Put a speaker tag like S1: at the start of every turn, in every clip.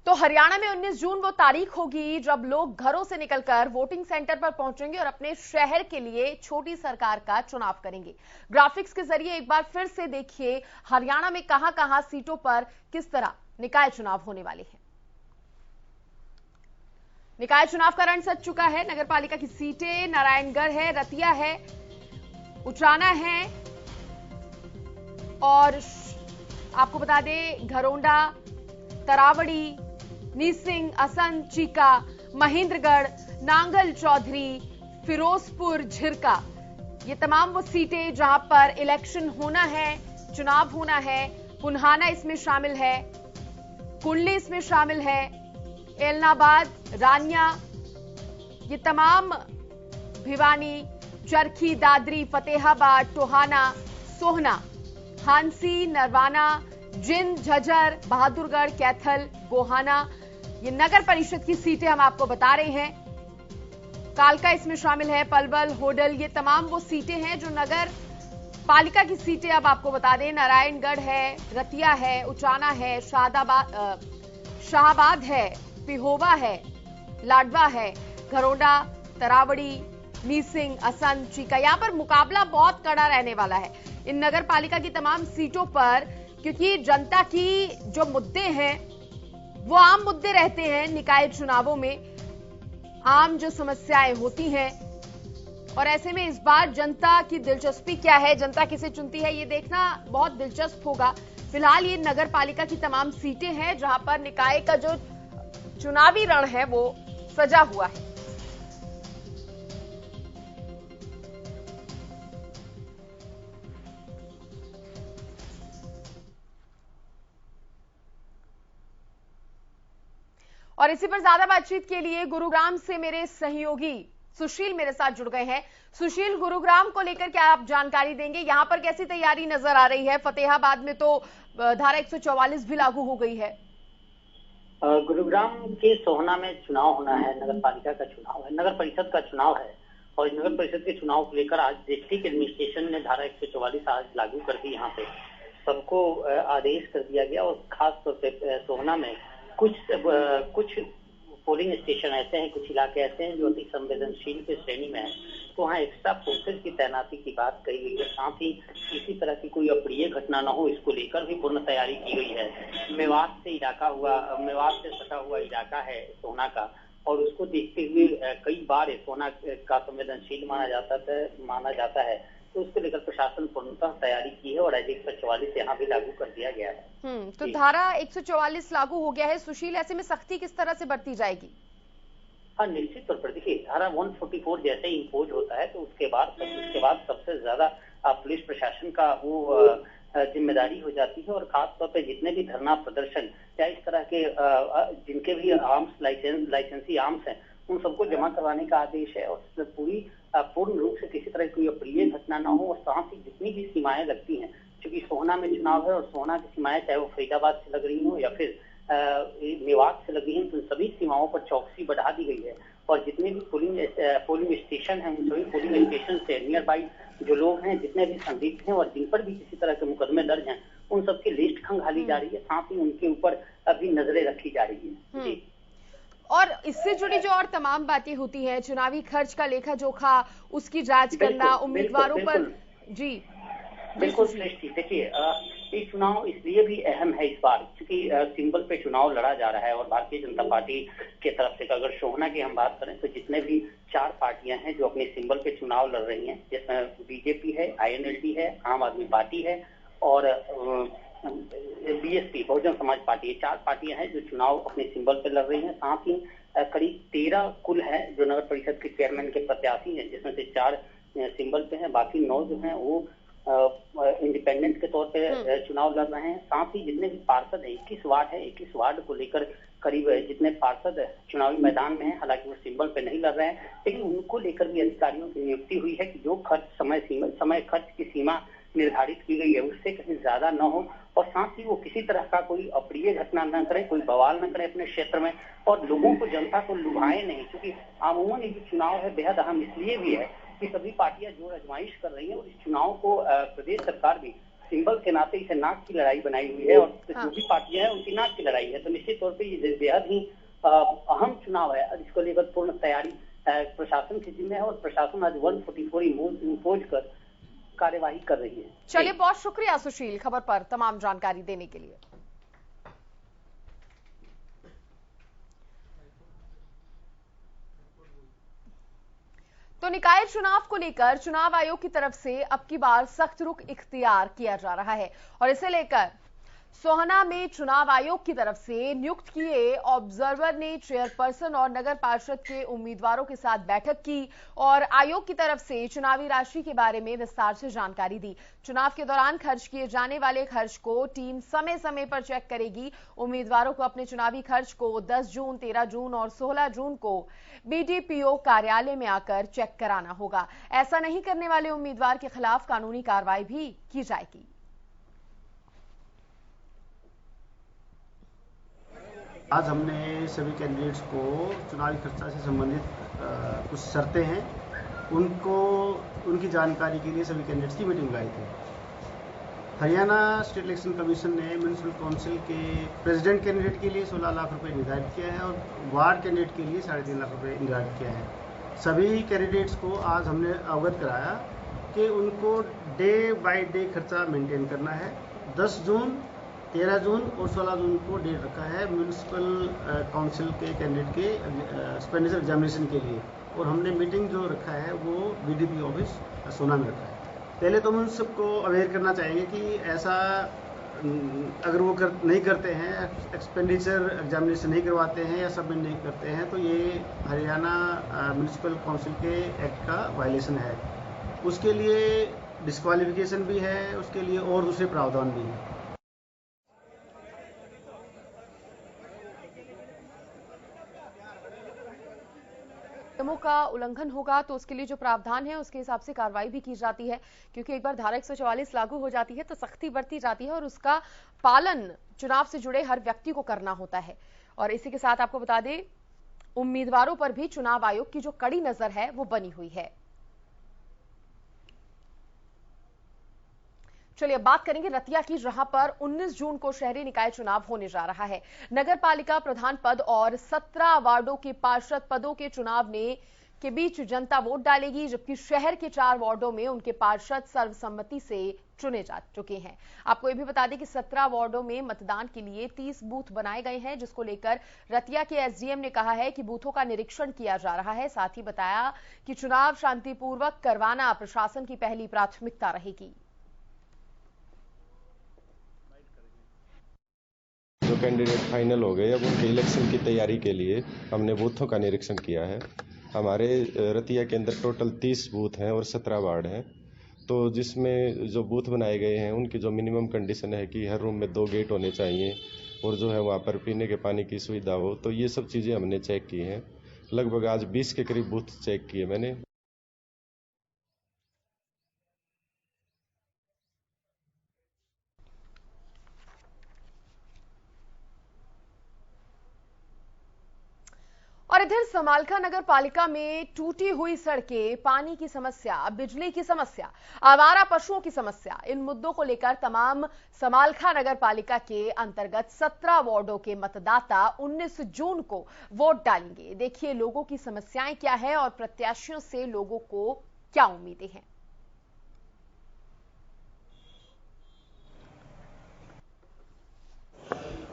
S1: तो हरियाणा में 19 जून वो तारीख होगी जब लोग घरों से निकलकर वोटिंग सेंटर पर पहुंचेंगे और अपने शहर के लिए छोटी सरकार का चुनाव करेंगे। ग्राफिक्स के जरिए एक बार फिर से देखिए हरियाणा में कहां-कहां सीटों पर किस तरह निकाय चुनाव होने वाले हैं। निकाय चुनाव का रण सज चुका है। नगरपालिका की सीटें नारायणगढ़ है, रतिया है, उचाना है और आपको बता दें घरोंडा, तरावड़ी, नीसिंग, असंध, चीका, महेंद्रगढ़, नांगल चौधरी, फिरोजपुर, झिरका, ये तमाम वो सीटें जहां पर इलेक्शन होना है, चुनाव होना है। पुन्हाना इसमें शामिल है, कुंडली इसमें शामिल है, एलनाबाद, रानिया, ये तमाम, भिवानी, चरखी, दादरी, फतेहाबाद, टोहाना, सोहना, हांसी, नरवाना, जिंद, झज्जर, बहादुरगढ़, कैथल, गोहाना, ये नगर परिषद की सीटें हम आपको बता रहे हैं। कालका इसमें शामिल है, पलवल, होडल, ये तमाम वो सीटें हैं जो नगर पालिका की सीटें। अब आपको बता दें नारायणगढ़ है, रतिया है, उचाना है, शाहबाद है, पिहोवा है, लाडवा है, घरोंडा, तरावड़ी, नीसिंग, असंध, चीका। यहां पर मुकाबला बहुत कड़ा रहने वाला है इन नगर पालिका की तमाम सीटों पर, क्योंकि जनता की जो मुद्दे हैं वो आम मुद्दे रहते हैं। निकाय चुनावों में आम जो समस्याएं होती हैं और ऐसे में इस बार जनता की दिलचस्पी क्या है, जनता किसे चुनती है, ये देखना बहुत दिलचस्प होगा। फिलहाल ये नगर पालिका की तमाम सीटें हैं जहां पर निकाय का जो चुनावी रण है वो सजा हुआ है। और इसी पर ज्यादा बातचीत के लिए गुरुग्राम से मेरे सहयोगी सुशील मेरे साथ जुड़ गए हैं। सुशील, गुरुग्राम को लेकर क्या आप जानकारी देंगे? यहां पर कैसी तैयारी नजर आ रही है? फतेहाबाद में तो धारा 144 भी लागू हो गई है।
S2: गुरुग्राम के सोहना में चुनाव होना है, नगर पालिका का चुनाव है, नगर परिषद का चुनाव है। और नगर परिषद के चुनाव को लेकर आज डिस्ट्रिक्ट एडमिनिस्ट्रेशन ने धारा 144 आज लागू कर दी। यहाँ पे सबको आदेश कर दिया गया और खास तौर पे सोहना में कुछ पोलिंग स्टेशन ऐसे हैं, कुछ इलाके ऐसे हैं जो अति संवेदनशील की श्रेणी में है, तो वहाँ एक्स्ट्रा फोर्सेज की तैनाती की बात कही गई है। साथ ही किसी तरह की कोई अप्रिय घटना न हो, इसको लेकर भी पूर्ण तैयारी की गई है। मेवात से सटा हुआ इलाका है सोहना का, और उसको देखते हुए कई बार सोहना का संवेदनशील माना जाता है, तो उसको लेकर प्रशासन पूर्णतः तैयारी की है और आज 144 यहाँ भी लागू कर दिया गया है।
S1: तो धारा 144 लागू हो गया है। सुशील, ऐसे में सख्ती किस तरह से बरती जाएगी?
S2: हाँ, निश्चित तौर पर देखिए, धारा 144 जैसे ही इम्पोज होता है तो उसके बाद सबसे ज्यादा पुलिस प्रशासन का वो जिम्मेदारी हो जाती है। और खास तौर पे जितने भी धरना प्रदर्शन या इस तरह के जिनके भी आर्म्स लाइसेंसी आर्म्स हैं, उन सबको जमा करवाने का आदेश है। और पूर्ण रूप से किसी तरह की अप्रिय घटना न हो, और साथ ही जितनी भी सीमाएं लगती हैं, क्योंकि सोहना में चुनाव है और सोहना की सीमाएं चाहे वो फरीदाबाद से लग रही हो या फिर मेवात से लगी हैं, तो सभी सीमाओं पर चौकसी बढ़ा दी गई है। और जितने भी पोलिंग स्टेशन हैं, उन सभी पोलिंग स्टेशन से नियर बाई जो लोग हैं, जितने भी संदिग्ध हैं और जिन पर भी किसी तरह के मुकदमे दर्ज हैं, उन सबकी लिस्ट खंगाली जा रही है। साथ ही उनके ऊपर अभी नजरें रखी जा रही है। जी।
S1: और इससे जुड़ी जो और तमाम बातें होती हैं, चुनावी खर्च का लेखा जोखा, उसकी जांच करना, उम्मीदवारों पर। जी
S2: बिल्कुल श्रेष्ठी, देखिए ये चुनाव इसलिए भी अहम है इस बार क्योंकि सिंबल पे चुनाव लड़ा जा रहा है। और भारतीय जनता पार्टी के तरफ से अगर सोहना की हम बात करें तो जितने भी 4 पार्टियां हैं जो अपने सिंबल पे चुनाव लड़ रही हैं, जिसमें बीजेपी है, INLD है, आम आदमी पार्टी है और BSP बहुजन समाज पार्टी, ये 4 पार्टियां हैं जो चुनाव अपने सिंबल पे लड़ रही हैं। साथ ही करीब 13 कुल है जो नगर परिषद के चेयरमैन के प्रत्याशी हैं, जिसमें से 4 सिंबल पे हैं, बाकी 9 जो हैं वो इंडिपेंडेंट के तौर पे चुनाव लड़ रहे हैं। साथ ही जितने भी पार्षद हैं, 21 वार्ड है, 21 वार्ड को लेकर करीब जितने पार्षद चुनावी मैदान में हैं, हालांकि वो सिंबल पे नहीं लड़ रहे हैं, लेकिन उनको लेकर भी अधिकारियों की नियुक्ति हुई है कि जो खर्च समय खर्च की सीमा निर्धारित की गई है उससे कहीं ज्यादा न हो, और साथ ही वो किसी तरह का कोई अप्रिय घटना न करे, कोई बवाल न करे अपने क्षेत्र में, और लोगों को, जनता को लुभाए नहीं। क्योंकि अमूमन ये जो चुनाव है बेहद अहम इसलिए भी है कि सभी पार्टियां जोर आजमाइश कर रही हैं और इस चुनाव को प्रदेश सरकार भी सिंबल के नाते इसे नाक की लड़ाई बनाई हुई है, और जो भी पार्टियां हैं उनकी नाक की लड़ाई है। तो निश्चित तौर पे ये बेहद ही अहम चुनाव है। इसको लेकर पूर्ण तैयारी प्रशासन के जिम्मे है, और प्रशासन आज 144 इम्पोज कर कार्यवाही कर रही है।
S1: चलिए, बहुत शुक्रिया सुशील, खबर पर तमाम जानकारी देने के लिए। तो निकाय चुनाव को लेकर चुनाव आयोग की तरफ से अब की बार सख्त रुख इख्तियार किया जा रहा है, और इसे लेकर सोहना में चुनाव आयोग की तरफ से नियुक्त किए ऑब्जर्वर ने चेयरपर्सन और नगर पार्षद के उम्मीदवारों के साथ बैठक की और आयोग की तरफ से चुनावी राशि के बारे में विस्तार से जानकारी दी। चुनाव के दौरान खर्च किए जाने वाले खर्च को टीम समय समय पर चेक करेगी। उम्मीदवारों को अपने चुनावी खर्च को 10 जून, 13 जून और 16 जून को बीडीपीओ कार्यालय में आकर चेक कराना होगा। ऐसा नहीं करने वाले उम्मीदवार के खिलाफ कानूनी कार्रवाई भी की जाएगी।
S3: आज हमने सभी कैंडिडेट्स को चुनावी खर्चा से संबंधित कुछ शर्तें हैं उनकी जानकारी के लिए सभी कैंडिडेट्स की मीटिंग बुलाई थी। हरियाणा स्टेट इलेक्शन कमीशन ने म्यूनिसिपल काउंसिल के प्रेसिडेंट कैंडिडेट के लिए 16 लाख रुपए निर्धारित किया है और वार्ड कैंडिडेट के लिए 3.5 लाख रुपए निर्धारित किया है। सभी कैंडिडेट्स को आज हमने अवगत कराया कि उनको डे बाय डे खर्चा मेंटेन करना है। 10 जून, 13 जून और 16 जून को डेट रखा है म्यूनिसिपल काउंसिल के कैंडिडेट के एक्सपेंडिचर एग्जामिनेशन के लिए, और हमने मीटिंग जो रखा है वो बीडीपी ऑफिस सोना में रखा है। पहले तो हम सबको अवेयर करना चाहेंगे कि ऐसा अगर वो नहीं करते हैं, एक्सपेंडिचर एग्जामिनेशन नहीं करवाते हैं या सबमिट नहीं करते हैं, तो ये हरियाणा म्यूनिसिपल काउंसिल के एक्ट का वायलेशन है। उसके लिए डिस्क्वालिफिकेशन भी है, उसके लिए और दूसरे प्रावधान भी हैं।
S1: नियमों का उल्लंघन होगा तो उसके लिए जो प्रावधान है उसके हिसाब से कार्रवाई भी की जाती है, क्योंकि एक बार धारा 144 लागू हो जाती है तो सख्ती बरती जाती है और उसका पालन चुनाव से जुड़े हर व्यक्ति को करना होता है। और इसी के साथ आपको बता दें, उम्मीदवारों पर भी चुनाव आयोग की जो कड़ी नजर है वो बनी हुई है। चलिए अब बात करेंगे रतिया की, जहां पर 19 जून को शहरी निकाय चुनाव होने जा रहा है। नगर पालिका प्रधान पद और 17 वार्डों के पार्षद पदों के चुनाव के बीच जनता वोट डालेगी, जबकि शहर के 4 वार्डों में उनके पार्षद सर्वसम्मति से चुने जा चुके हैं। आपको यह भी बता दें कि 17 वार्डों में मतदान के लिए 30 बूथ बनाए गए हैं, जिसको लेकर रतिया के एसडीएम ने कहा है कि बूथों का निरीक्षण किया जा रहा है। साथ ही बताया कि चुनाव शांतिपूर्वक करवाना प्रशासन की पहली प्राथमिकता रहेगी।
S4: जो कैंडिडेट फाइनल हो गए, अब उनके इलेक्शन की तैयारी के लिए हमने बूथों का निरीक्षण किया है। हमारे रतिया के अंदर टोटल 30 बूथ हैं और 17 वार्ड हैं। तो जिसमें जो बूथ बनाए गए हैं उनकी जो मिनिमम कंडीशन है कि हर रूम में 2 गेट होने चाहिए और जो है वहाँ पर पीने के पानी की सुविधा हो, तो ये सब चीज़ें हमने चेक की हैं। लगभग आज 20 के करीब बूथ चेक किए मैंने।
S1: और इधर समालखा नगर पालिका में टूटी हुई सड़कें, पानी की समस्या, बिजली की समस्या, आवारा पशुओं की समस्या, इन मुद्दों को लेकर तमाम समालखा नगर पालिका के अंतर्गत 17 वार्डों के मतदाता 19 जून को वोट डालेंगे। देखिए लोगों की समस्याएं क्या है और प्रत्याशियों से लोगों को क्या उम्मीदें हैं।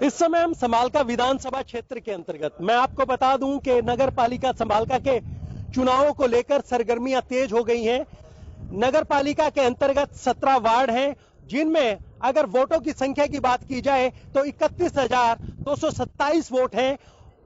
S5: इस समय हम समालखा विधानसभा क्षेत्र के अंतर्गत, मैं आपको बता दूं कि नगर पालिका समालखा के चुनावों को लेकर सरगर्मियां तेज हो गई हैं। नगर पालिका के अंतर्गत 17 वार्ड हैं, जिनमें अगर वोटों की संख्या की बात की जाए तो 31,227 वोट हैं,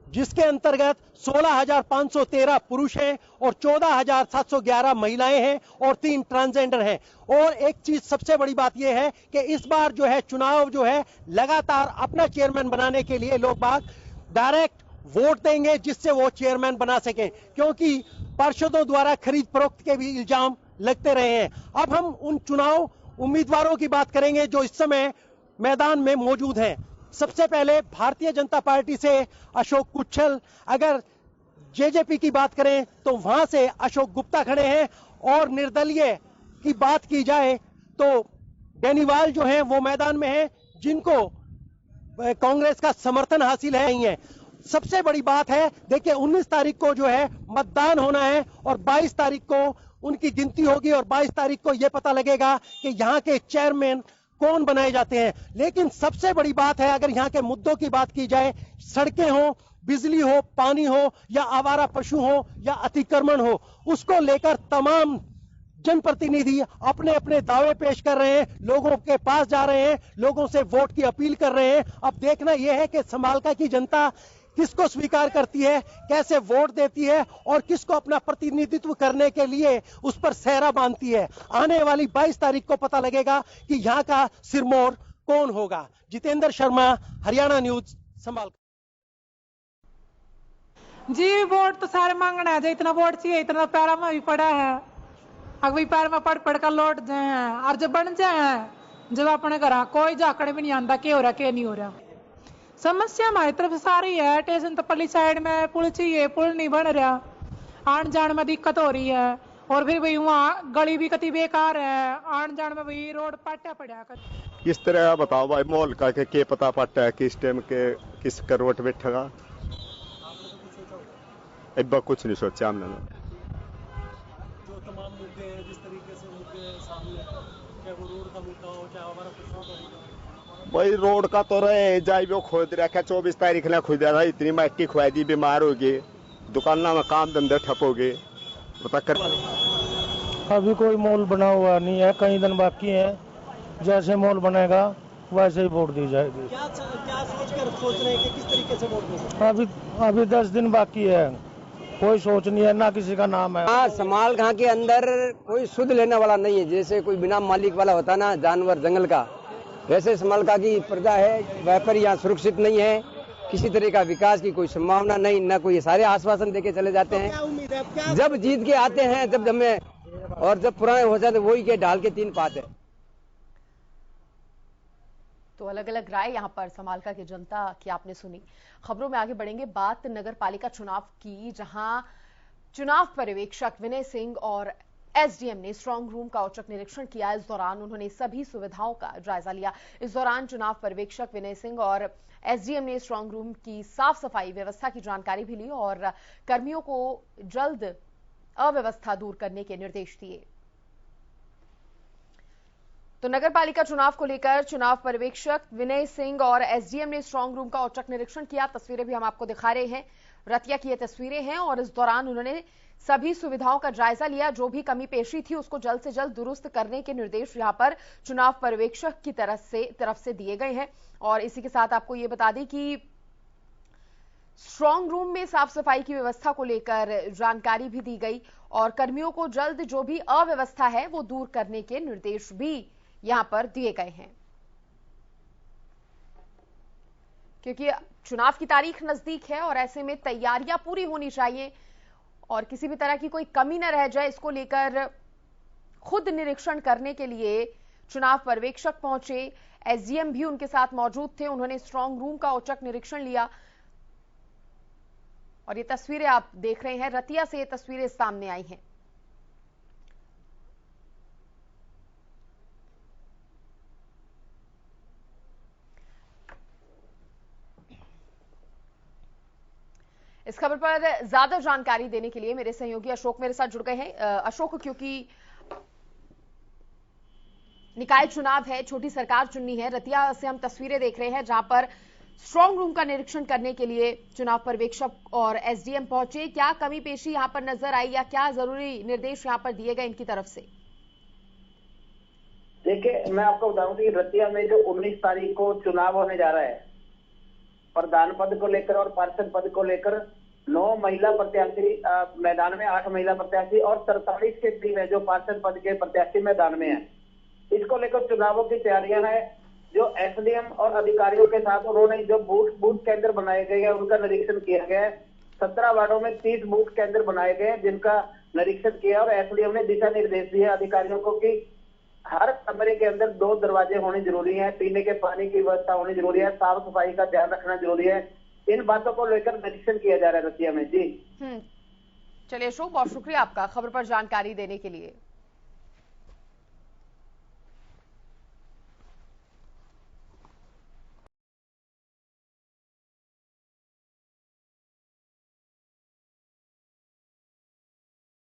S5: जिसके अंतर्गत 16,513 पुरुष हैं और 14,711 महिलाएं हैं और 3 ट्रांसजेंडर हैं। और एक चीज सबसे बड़ी बात यह है कि इस बार जो है चुनाव जो है लगातार अपना चेयरमैन बनाने के लिए लोग बाग डायरेक्ट वोट देंगे, जिससे वो चेयरमैन बना सकें, क्योंकि पार्षदों द्वारा खरीद फरोख्त के भी इल्जाम लगते रहे हैं। अब हम उन चुनाव उम्मीदवारों की बात करेंगे जो इस समय मैदान में मौजूद हैं। सबसे पहले भारतीय जनता पार्टी से अशोक कुच्छल, अगर जेजेपी की बात करें तो वहां से अशोक गुप्ता खड़े हैं, और निर्दलीय की बात की जाए तो बेनीवाल जो है वो मैदान में है, जिनको कांग्रेस का समर्थन हासिल है नहीं है। सबसे बड़ी बात है, देखिए 19 तारीख को जो है मतदान होना है और 22 तारीख को उनकी गिनती होगी और 22 तारीख को यह पता लगेगा कि यहाँ के चेयरमैन कौन बनाए जाते हैं। लेकिन सबसे बड़ी बात है, अगर यहाँ के मुद्दों की बात की जाए, सड़कें हो, बिजली हो, पानी हो, या आवारा पशु हो, या अतिक्रमण हो, उसको लेकर तमाम जनप्रतिनिधि अपने अपने दावे पेश कर रहे हैं, लोगों के पास जा रहे हैं, लोगों से वोट की अपील कर रहे हैं। अब देखना यह है कि समालका की जनता किसको स्वीकार करती है, कैसे वोट देती है और किसको अपना प्रतिनिधित्व करने के लिए उस पर सेहरा बांधती है। आने वाली 22 तारीख को पता लगेगा कि यहाँ का सिरमौर कौन होगा। जितेंद्र शर्मा, हरियाणा न्यूज, समालका।
S6: जी वोट तो सारे मांगना है, इतना वोट चाहिए, इतना पैरा में भी पड़ा है, अगर पैर में पढ़ कर लौट जाए हैं और जब बन जाए हैं, जब अपने घर कोई जाकड़ भी नहीं आंदा के हो रहा के नहीं हो रहा। समस्या हमारी तरफ सारी है, स्टेशन तपली साइड में पुल चाहिए, पुल नहीं बन रहा, आन जान में दिक्कत हो रही है, और फिर भाई वहाँ गली भी कति बेकार है, आन जान में भाई रोड पाटा पड़ा कर।
S7: किस तरह बताओ भाई, मोल का के पता पड़ता है किस टाइम के किस करवट बैठेगा, अब कुछ नहीं सोचा हमने।
S5: जो तमाम मुद्दे हैं, जिस तरीके से मुद्दे सामने, चाहे वो रोड का मुद्दा हो, चाहे हमारा कुछ का मुद्दा हो।
S7: भाई रोड का तो रहे जाए वो खोद रखा, 24 तारीख ने खुद रहा, इतनी मट्टी खुआ दी, बीमार होगी, दुकाना में काम धंधे ठप हो गए, पता कर।
S8: अभी कोई मॉल बना हुआ नहीं है, कई दिन बाकी है, जैसे मॉल बनेगा वैसे ही वोट दी जाएगी।
S5: क्या सोच रहे हैं कि किस तरीके से वोट देंगे?
S8: अभी 10 दिन बाकी है, कोई सोच नहीं है, ना किसी का नाम है।
S9: हाँ, समालका के अंदर कोई शुद्ध लेने वाला नहीं है, जैसे कोई बिना मालिक वाला होता ना जानवर जंगल का, वैसे समालका की प्रजा है, व्यापारी यहाँ सुरक्षित नहीं है, किसी तरह का विकास की कोई संभावना नहीं, ना कोई सारे आश्वासन देके चले जाते हैं।
S5: क्या उम्मीद है? क्या
S9: जब जीत के आते हैं जब हमें, और जब पुराने हो जाते वही के ढाल के 3 पात है।
S1: तो अलग अलग राय यहां पर समालका की जनता की आपने सुनी। खबरों में आगे बढ़ेंगे, बात नगर पालिका चुनाव की, जहां चुनाव पर्यवेक्षक विनय सिंह और एसडीएम ने स्ट्रांग रूम का औचक निरीक्षण किया। इस दौरान उन्होंने सभी सुविधाओं का जायजा लिया। इस दौरान चुनाव पर्यवेक्षक विनय सिंह और एसडीएम ने स्ट्रांग रूम की साफ सफाई व्यवस्था की जानकारी भी ली और कर्मियों को जल्द अव्यवस्था दूर करने के निर्देश दिए। तो नगर पालिका चुनाव को लेकर चुनाव पर्यवेक्षक विनय सिंह और एसडीएम ने स्ट्रांग रूम का औचक निरीक्षण किया। तस्वीरें भी हम आपको दिखा रहे हैं, रतिया की ये तस्वीरें हैं, और इस दौरान उन्होंने सभी सुविधाओं का जायजा लिया। जो भी कमी पेशी थी उसको जल्द से जल्द दुरुस्त करने के निर्देश यहां पर चुनाव पर्यवेक्षक की तरफ से दिए गए हैं। और इसी के साथ आपको ये बता दें कि स्ट्रांग रूम में साफ सफाई की व्यवस्था को लेकर जानकारी भी दी गई और कर्मियों को जल्द जो भी अव्यवस्था है वो दूर करने के निर्देश भी यहां पर दिए गए हैं, क्योंकि चुनाव की तारीख नजदीक है और ऐसे में तैयारियां पूरी होनी चाहिए और किसी भी तरह की कोई कमी न रह जाए। इसको लेकर खुद निरीक्षण करने के लिए चुनाव पर्यवेक्षक पहुंचे, एसडीएम भी उनके साथ मौजूद थे। उन्होंने स्ट्रांग रूम का औचक निरीक्षण लिया और ये तस्वीरें आप देख रहे हैं, रतिया से ये तस्वीरें सामने आई हैं। इस खबर पर ज्यादा जानकारी देने के लिए मेरे सहयोगी अशोक मेरे साथ जुड़ गए हैं। अशोक, क्योंकि निकाय चुनाव है, छोटी सरकार चुननी है, रतिया से हम तस्वीरें देख रहे हैं जहां पर स्ट्रांग रूम का निरीक्षण करने के लिए चुनाव पर्यवेक्षक और एसडीएम पहुंचे। क्या कमी पेशी यहां पर नजर आई या क्या जरूरी निर्देश यहां पर दिए गए इनकी तरफ से?
S2: देखिए, मैं आपको बताऊं कि रतिया में जो 19 तारीख को चुनाव होने जा रहा है, प्रधान पद को लेकर और पार्षद पद को लेकर 9 महिला प्रत्याशी मैदान में, 8 महिला प्रत्याशी और 43 के करीब है जो पार्षद पद के प्रत्याशी मैदान में है। इसको लेकर चुनावों की तैयारियां हैं। जो एसडीएम और अधिकारियों के साथ उन्होंने जो बूथ केंद्र बनाए गए हैं उनका निरीक्षण किया गया है। 17 वार्डों में 30 बूथ केंद्र बनाए गए हैं जिनका निरीक्षण किया और एसडीएम ने दिशा निर्देश दिए अधिकारियों को कि हर कमरे के अंदर 2 दरवाजे होने जरूरी है, पीने के पानी की व्यवस्था होनी जरूरी है, साफ सफाई का ध्यान रखना जरूरी है। इन बातों को लेकर निरीक्षण किया जा रहा है रतिया में। जी
S1: चलिए अशोक, बहुत शुक्रिया आपका खबर पर जानकारी देने के लिए।